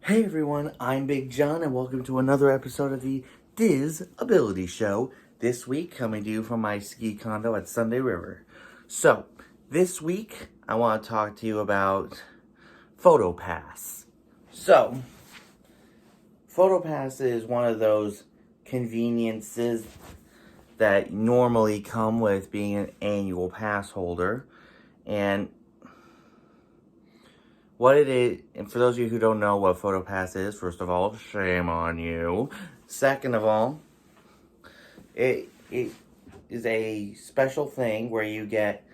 Hey everyone, I'm Big John and welcome to another episode of the Diz Ability Show. This week coming to you from my ski condo at Sunday River. So, this week I want to talk to you about Photopass. So, Photopass is one of those conveniences that normally come with being an annual pass holder. And what it is, and for those of you who don't know what Photopass is, first of all, shame on you. Second of all, it is a special thing where you get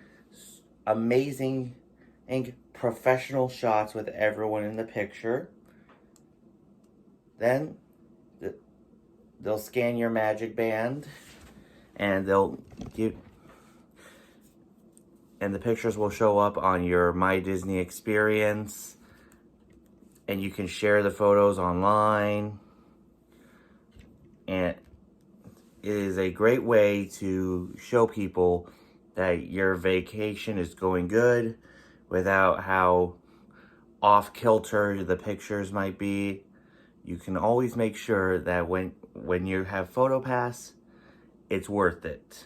amazing and professional shots with everyone in the picture. Then they'll scan your magic band and and the pictures will show up on your My Disney experience, and you can share the photos online. And it is a great way to show people that your vacation is going good without how off-kilter the pictures might be. You can always make sure that when you have Photopass, it's worth it.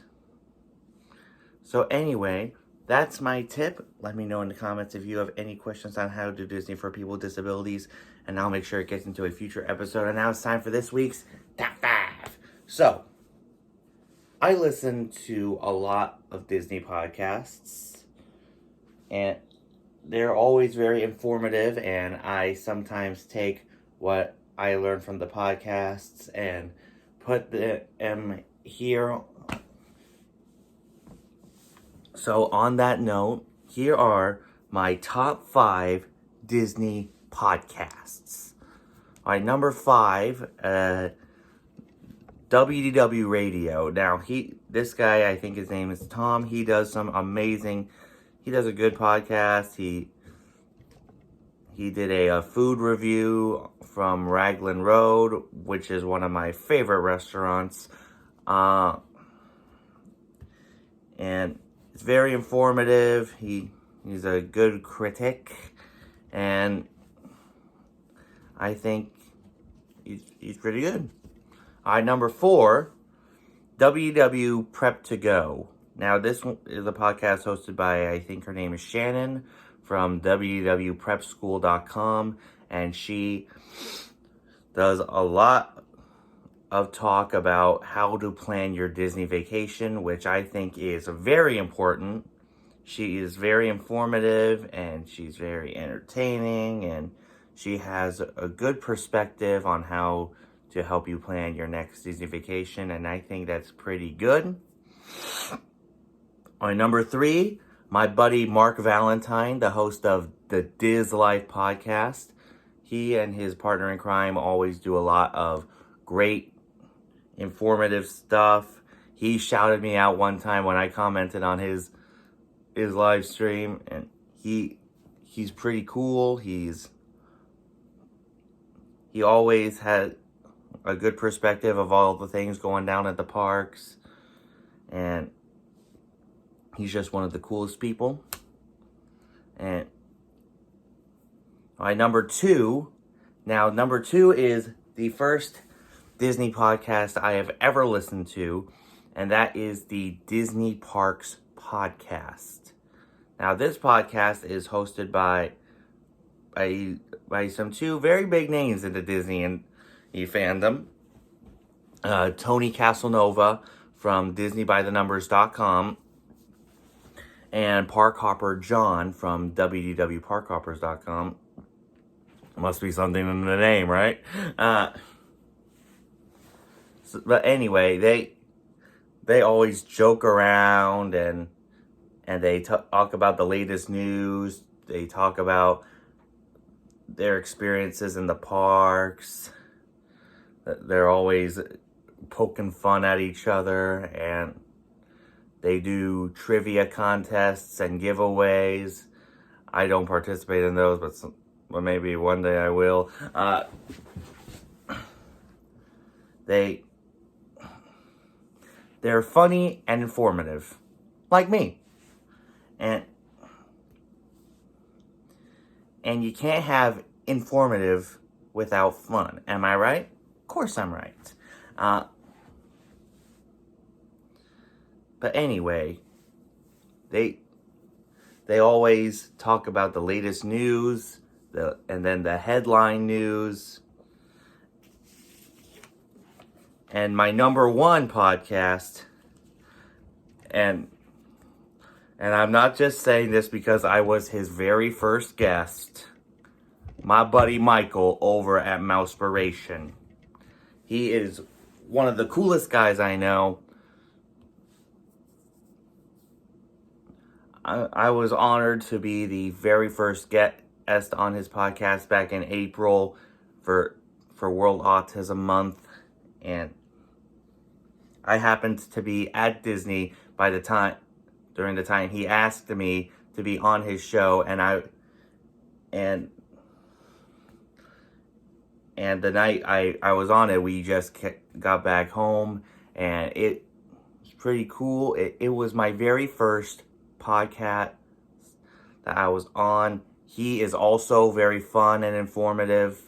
So anyway, that's my tip. Let me know in the comments if you have any questions on how to do Disney for people with disabilities, and I'll make sure it gets into a future episode. And now it's time for this week's Top 5. So, I listen to a lot of Disney podcasts, and they're always very informative, and I sometimes take what I learned from the podcasts and put them here. So on that note, here are my top 5 Disney podcasts. All right, number 5, WDW Radio. Now, this guy, I think his name is Tom. He does he does a good podcast. He did a food review from Raglan Road, which is one of my favorite restaurants. And it's very informative. He's a good critic, and I think he's pretty good. All right, number 4, WW Prep to Go. Now, this one is a podcast hosted by, I think her name is Shannon from www.prepschool.com, and she does a lot of talk about how to plan your Disney vacation, which I think is very important. She is very informative, and she's very entertaining, and she has a good perspective on how to help you plan your next Disney vacation, and I think that's pretty good. On number 3, my buddy Mark Valentine, the host of the Diz Life podcast. He and his partner in crime always do a lot of great informative stuff. He shouted me out one time when I commented on his live stream, and he's pretty cool. He always had a good perspective of all the things going down at the parks, and he's just one of the coolest people. And all right, number 2. Now, number 2 is the first Disney podcast I have ever listened to, and that is the Disney Parks Podcast. Now, this podcast is hosted by some 2 very big names in the Disney and fandom. Tony Casanova from DisneyByTheNumbers.com and Park Hopper John from www.parkhoppers.com. Must be something in the name, right? But anyway, they always joke around, and they talk about the latest news. They talk about their experiences in the parks. They're always poking fun at each other, and they do trivia contests and giveaways. I don't participate in those, but maybe one day I will. They're funny and informative, like me. And you can't have informative without fun. Am I right? Of course I'm right. But anyway, they always talk about the latest news, and then the headline news. And my number one podcast, and I'm not just saying this because I was his very first guest, my buddy Michael over at Mousepiration. He is one of the coolest guys I know. I was honored to be the very first guest on his podcast back in April for World Autism Month, and I happened to be at Disney during the time he asked me to be on his show, and the night I was on it, we just got back home, and it was pretty cool. It was my very first podcast that I was on. He is also very fun and informative.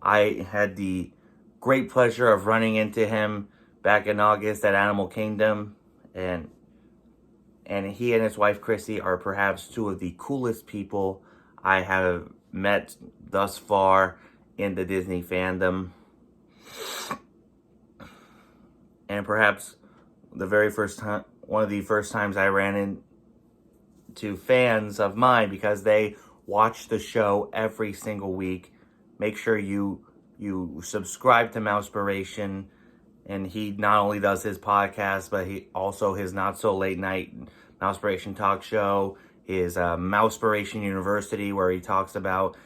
I had the great pleasure of running into him back in August at Animal Kingdom, and he and his wife Chrissy are perhaps two of the coolest people I have met thus far in the Disney fandom. And perhaps one of the first times I ran into fans of mine, because they watch the show every single week. Make sure you subscribe to Mousepiration, and he not only does his podcast, but he also his not so late night Mousepiration talk show, his Mousepiration University, where he talks about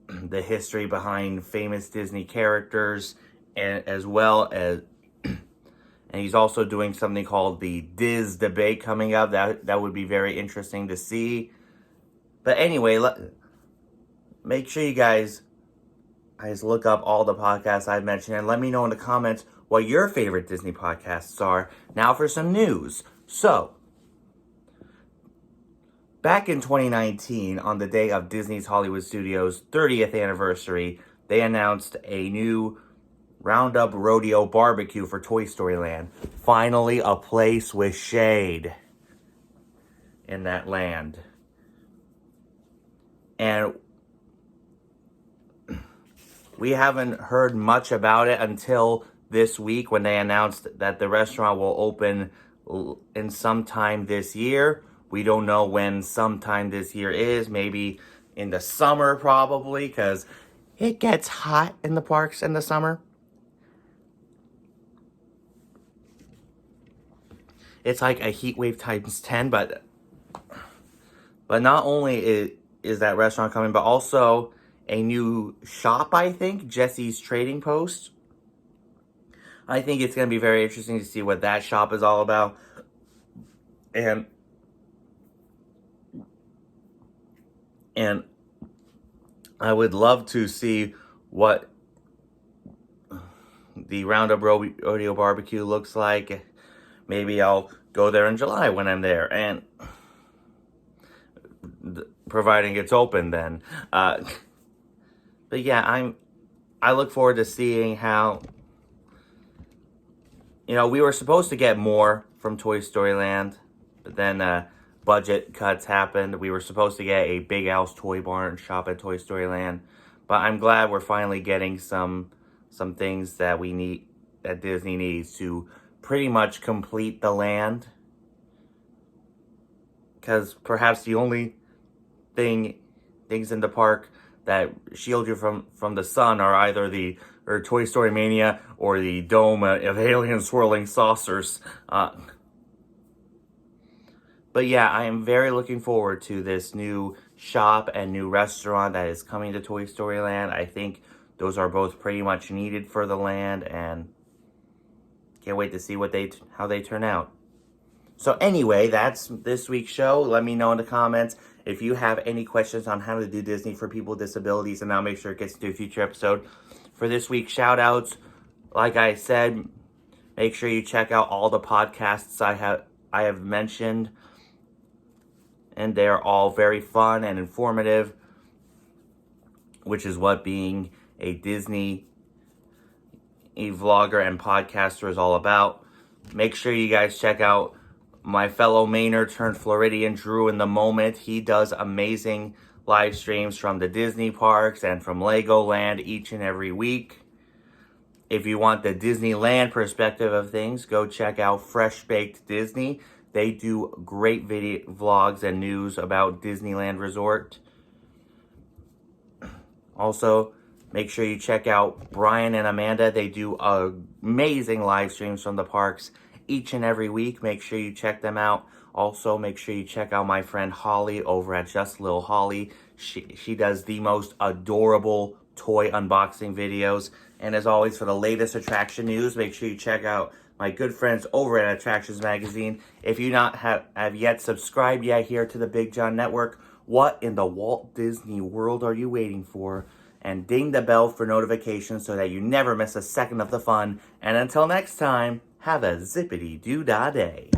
the history behind famous Disney characters, and as well as, and he's also doing something called the Diz Debate coming up. That would be very interesting to see. But anyway, make sure you guys look up all the podcasts I've mentioned, and let me know in the comments what your favorite Disney podcasts are. Now for some news. So, back in 2019, on the day of Disney's Hollywood Studios' 30th anniversary, they announced a new Roundup Rodeo barbecue for Toy Story Land. Finally, a place with shade in that land. And we haven't heard much about it until this week, when they announced that the restaurant will open in sometime this year. We don't know when sometime this year is. Maybe in the summer, probably, because it gets hot in the parks in the summer. It's like a heat wave times 10, but not only is that restaurant coming, but also a new shop, I think, Jesse's Trading Post. I think it's going to be very interesting to see what that shop is all about. And I would love to see what the Roundup Rodeo barbecue looks like. Maybe I'll go there in July when I'm there, and providing it's open then. But yeah, I look forward to seeing how, we were supposed to get more from Toy Story Land, but then budget cuts happened. We were supposed to get a Big Al's Toy Barn shop at Toy Story Land, but I'm glad we're finally getting some things that Disney needs to pretty much complete the land. Because perhaps the only things in the park that shield you from the sun are either Toy Story Mania or the dome of alien swirling saucers. But yeah, I am very looking forward to this new shop and new restaurant that is coming to Toy Story Land. I think those are both pretty much needed for the land, and can't wait to see how they turn out. So anyway, that's this week's show. Let me know in the comments if you have any questions on how to do Disney for people with disabilities, and I'll make sure it gets into a future episode. For this week's shout-outs, like I said, make sure you check out all the podcasts I have mentioned, and they're all very fun and informative. which is what being a Disney vlogger and podcaster is all about. Make sure you guys check out my fellow Mainer turned Floridian, Drew in the Moment. He does amazing live streams from the Disney parks and from Legoland each and every week. If you want the Disneyland perspective of things, go check out Fresh Baked Disney. They do great video vlogs and news about Disneyland Resort. Also, make sure you check out Brian and Amanda. They do amazing live streams from the parks each and every week. Make sure you check them out. Also, make sure you check out my friend Holly over at Just Lil Holly. She does the most adorable toy unboxing videos. And as always, for the latest attraction news, make sure you check out my good friends over at Attractions Magazine. If you not have yet subscribed yet here to the Big John Network, what in the Walt Disney World are you waiting for? And ding the bell for notifications so that you never miss a second of the fun. And until next time, have a zippity-doo-dah day.